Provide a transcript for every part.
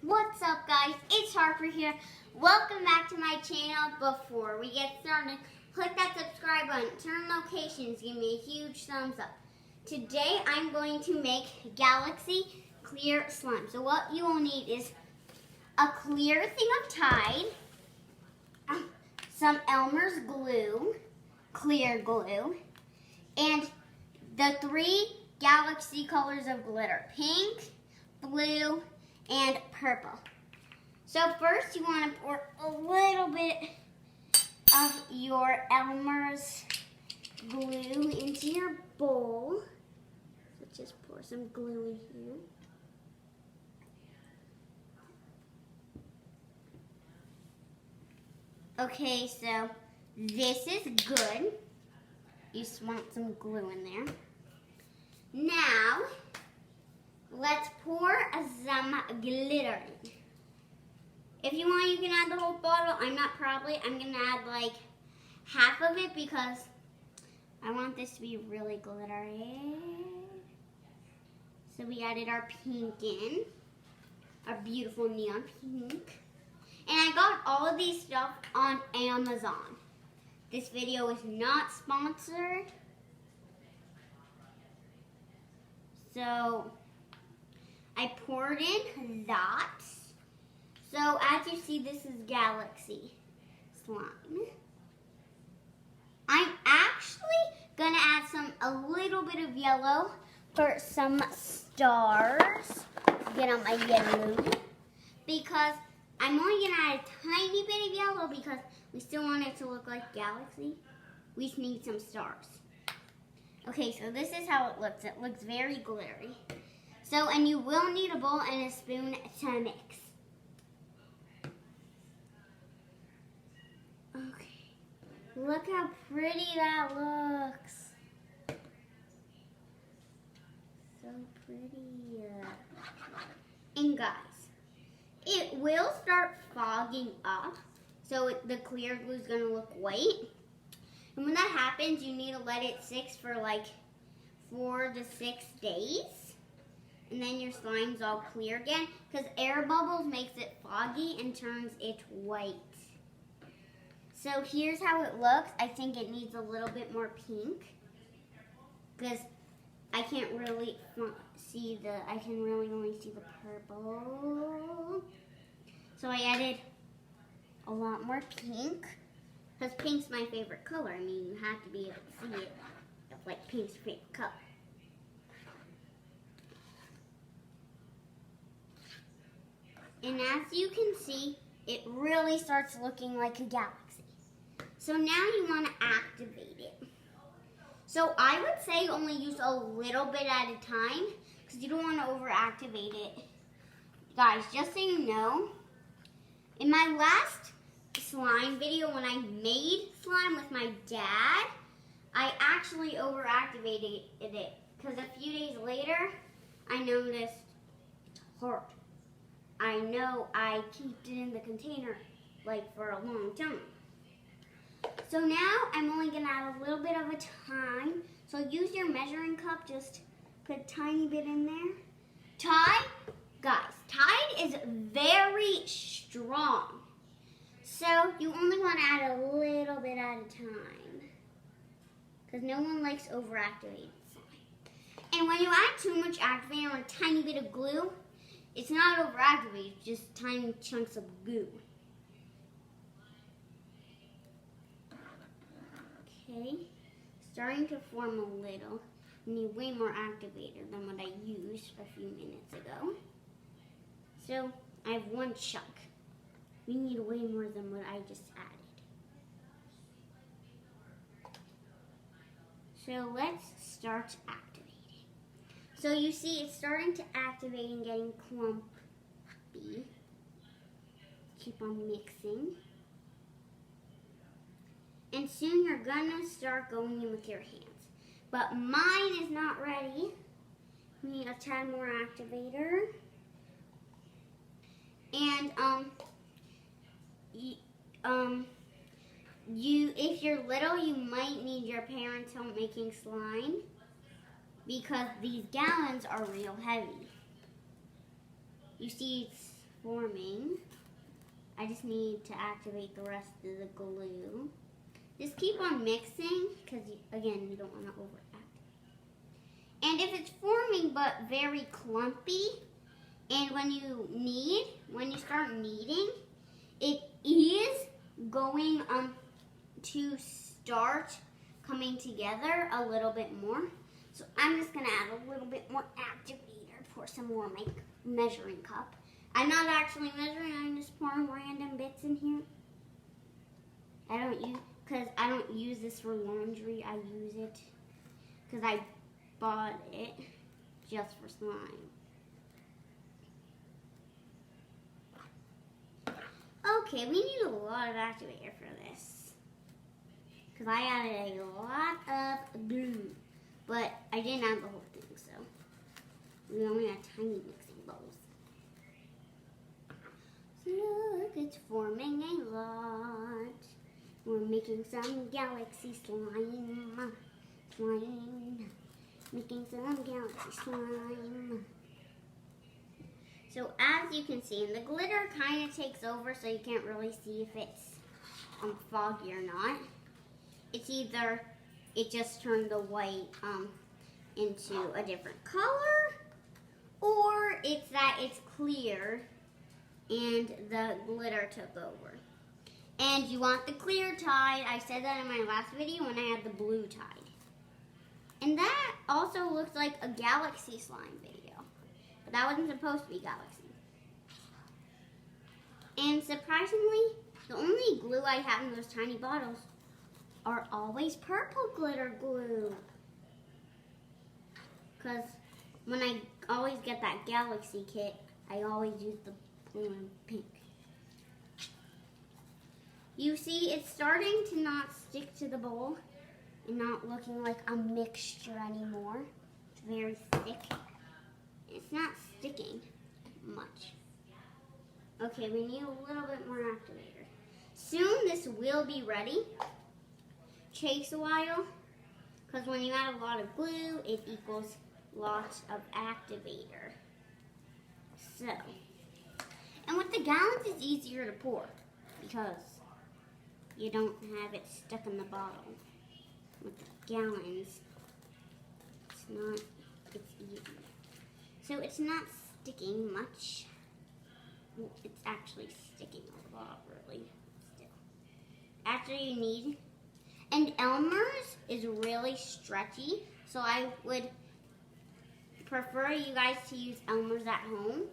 What's up, guys? It's Harper here. Welcome back to my channel. Before we get started, click that subscribe button, turn on notifications, give me a huge thumbs up. Today I'm going to make Galaxy clear slime. So what you will need is a clear thing of Tide, some Elmer's glue, clear glue, and the 3 Galaxy colors of glitter: pink, blue, and purple. So first you want to pour a little bit of your Elmer's glue into your bowl. So just pour some glue in here. Okay, so this is good. You just want some glue in there. Now, let's pour some glitter in. If you want, you can add the whole bottle. I'm going to add like half of it because I want this to be really glittery. So we added our pink in, our beautiful neon pink. And I got all of these stuff on Amazon. This video is not sponsored. So I poured in that. So as you see, this is Galaxy slime. I'm actually gonna add a little bit of yellow for some stars. Get on my yellow because I'm only gonna add a tiny bit of yellow because we still want it to look like Galaxy. We just need some stars. Okay, so this is how it looks. It looks very glittery. So, and you will need a bowl and a spoon to mix. Okay, look how pretty that looks. So pretty. And guys, it will start fogging up. So the clear glue is going to look white. And when that happens, you need to let it sit for like 4 to 6 days. And then your slime's all clear again. Because air bubbles makes it foggy and turns it white. So here's how it looks. I think it needs a little bit more pink. Because I can't really see I can really only see the purple. So I added a lot more pink. Because pink's my favorite color. I mean, you have to be able to see it. It's like pink's favorite color. And as you can see, it really starts looking like a galaxy. So now you want to activate it. So I would say only use a little bit at a time because you don't want to over-activate it. Guys, just so you know, in my last slime video when I made slime with my dad, I actually over-activated it because a few days later, I noticed it's hard. I know I kept it in the container like for a long time. So now I'm only going to add a little bit of a time. So use your measuring cup, just put a tiny bit in there. Tide, guys, Tide is very strong. So you only want to add a little bit at a time. Because no one likes over-activated slime. And when you add too much activator or a tiny bit of glue, it's not over-activated, it's just tiny chunks of goo. Okay, starting to form a little. I need way more activator than what I used a few minutes ago. So I have 1 chunk. We need way more than what I just added. So let's start activating. So you see it's starting to activate and getting clumpy. Keep on mixing. And soon you're gonna start going in with your hands. But mine is not ready. We need a tad more activator. And if you're little, you might need your parents' help making slime because these gallons are real heavy. You see, it's forming. I just need to activate the rest of the glue. Just keep on mixing because, again, you don't want to overact. And if it's forming but very clumpy, and when you start kneading, it is going to start coming together a little bit more. So I'm just going to add a little bit more activator, pour some more in my measuring cup. I'm not actually measuring, I'm just pouring random bits in here. Because I don't use this for laundry, I use it because I bought it just for slime. Okay, we need a lot of activator for this. Because I added a lot of glue. But I didn't add the whole thing, so we only had tiny mixing bowls. So look, it's forming a lot. We're making some galaxy slime. Making some galaxy slime. So as you can see, and the glitter kind of takes over, so you can't really see if it's foggy or not. It's either it just turned the white into a different color, or it's that it's clear and the glitter took over. And you want the clear tide. I said that in my last video when I had the blue tide. And that also looks like a galaxy slime video. But that wasn't supposed to be galaxy. And surprisingly, the only glue I have in those tiny bottles are always purple glitter glue. Because when I always get that galaxy kit, I always use the blue and pink. You see, it's starting to not stick to the bowl and not looking like a mixture anymore. It's very thick. It's not sticking much. Okay, we need a little bit more activator. Soon this will be ready. Takes a while, because when you add a lot of glue, it equals lots of activator. So, and with the gallons, it's easier to pour, because you don't have it stuck in the bottle. With the gallons, it's easy. So it's not sticking much. Well, it's actually sticking a lot, really, still. After you need, and Elmer's is really stretchy, so I would prefer you guys to use Elmer's at home.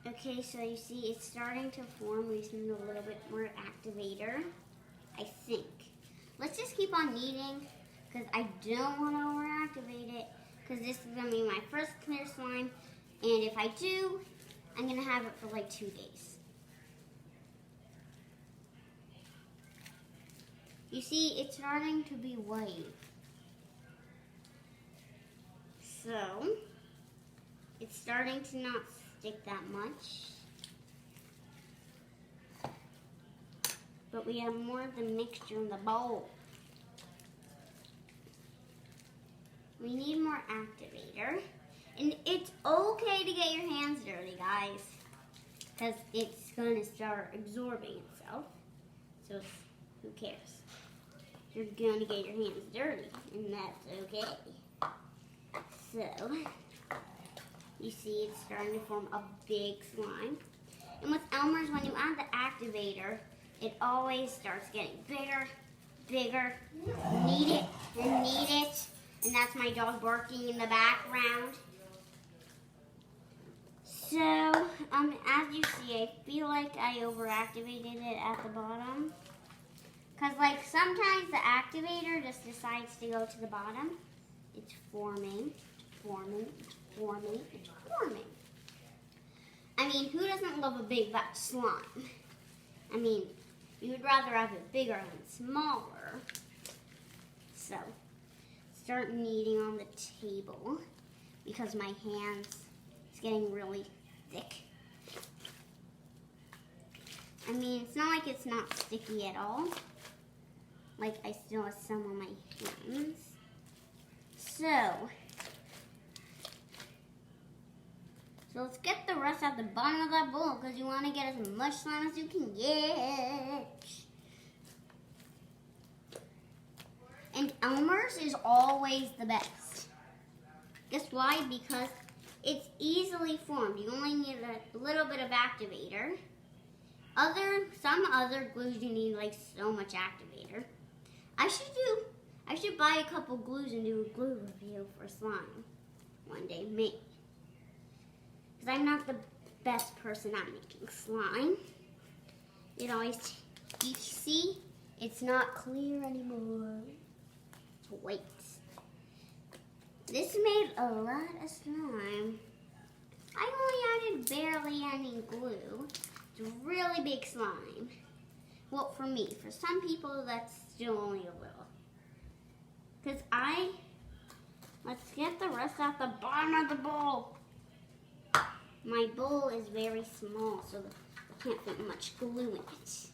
Okay, so you see it's starting to form. We just need a little bit more activator, I think. Let's just keep on kneading, because I don't want to over-activate it, because this is going to be my first clear slime, and if I do, I'm going to have it for like 2 days. You see, it's starting to be white. So, it's starting to not stick that much. But we have more of the mixture in the bowl. We need more activator. And it's okay to get your hands dirty, guys. Because it's going to start absorbing itself. So, who cares? You're going to get your hands dirty, and that's okay. So, you see it's starting to form a big slime. And with Elmer's, when you add the activator, it always starts getting bigger, bigger. Knead it and knead it. And that's my dog barking in the background. So, as you see, I feel like I overactivated it at the bottom. Because, like, sometimes the activator just decides to go to the bottom. It's forming, forming, forming, it's forming. I mean, who doesn't love a big fat slime? I mean, you would rather have it bigger than smaller. So, start kneading on the table because my hands is getting really thick. I mean, it's not like it's not sticky at all. Like, I still have some on my hands. So, So let's get the rest at the bottom of that bowl because you want to get as much slime as you can get. And Elmer's is always the best. Guess why? Because it's easily formed. You only need a little bit of activator. Some other glues you need like so much activator. I should buy a couple glues and do a glue review for slime one day, maybe. Because I'm not the best person at making slime. It always, you see, it's not clear anymore. It's white. This made a lot of slime. I only added barely any glue. It's a really big slime. Well, for me. For some people, that's still only a little. Let's get the rest at the bottom of the bowl. My bowl is very small, so I can't fit much glue in it.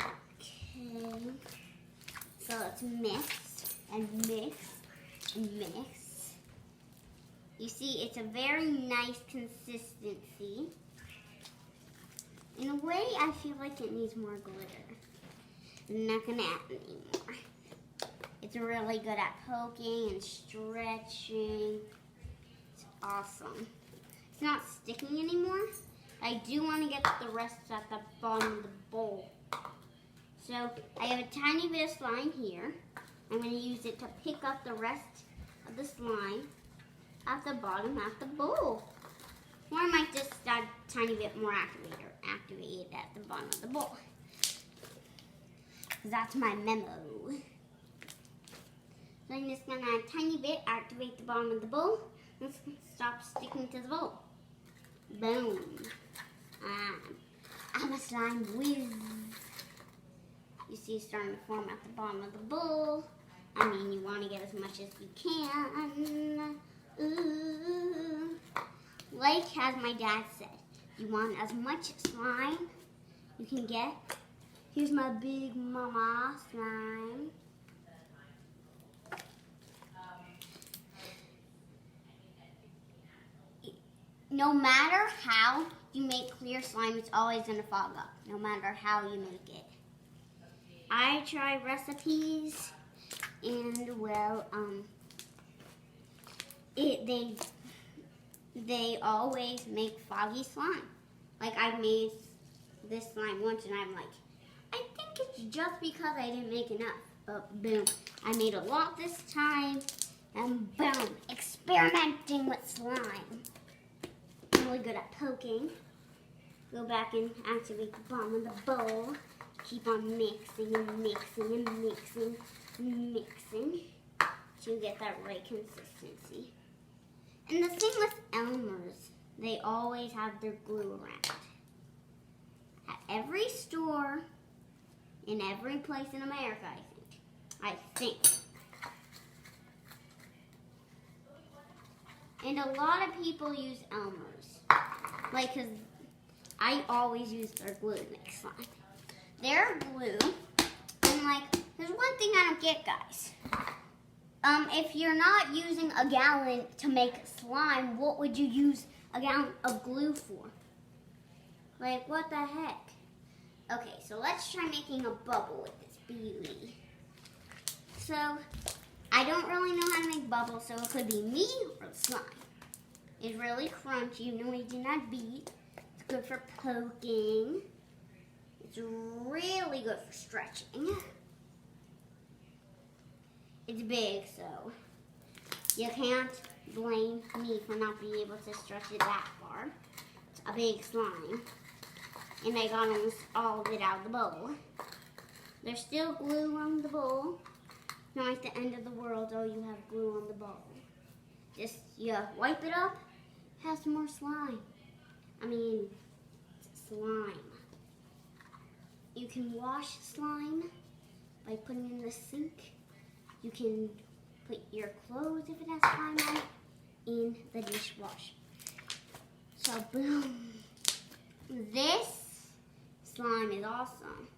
Okay. So let's mix and mix and mix. You see, it's a very nice consistency. In a way, I feel like it needs more glitter. I'm not gonna add any more. It's really good at poking and stretching. It's awesome. It's not sticking anymore. I do want to get the rest at the bottom of the bowl. So I have a tiny bit of slime here. I'm going to use it to pick up the rest of the slime at the bottom of the bowl. Or I might just add a tiny bit more activate it at the bottom of the bowl. That's my memo. So I'm just going to add a tiny bit, activate the bottom of the bowl, and stop sticking to the bowl. Boom. I'm a slime whiz. You see it's starting to form at the bottom of the bowl. I mean, you want to get as much as you can. Ooh. Like as my dad said, you want as much slime you can get. Here's my big mama slime. No matter how you make clear slime, it's always going to fog up, no matter how you make it. I try recipes, and well, they always make foggy slime. Like I made this slime once, and I'm like, I think it's just because I didn't make enough. But boom, I made a lot this time, and boom, experimenting with slime. Really good at poking. Go back and activate the bottom of the bowl. Keep on mixing and mixing and mixing and mixing to get that right consistency. And the thing with Elmer's, they always have their glue around. At every store, in every place in America, I think. And a lot of people use Elmer's. Like, cause I always use their glue to make slime. Their glue, and like, there's one thing I don't get, guys. If you're not using a gallon to make slime, what would you use a gallon of glue for? Like, what the heck? Okay, so let's try making a bubble with this beauty. So, I don't really know how to make bubbles, so it could be me or the slime. It's really crunchy, no, I did not beat. It's good for poking. It's really good for stretching. It's big, so you can't blame me for not being able to stretch it that far. It's a big slime. And I got almost all of it out of the bowl. There's still glue on the bowl. Not like the end of the world, oh, you have glue on the bowl. Just, you wipe it up, have some more slime. I mean, slime. You can wash slime by putting it in the sink. You can put your clothes, if it has slime on it, in the dishwasher. So, boom. This slime is awesome.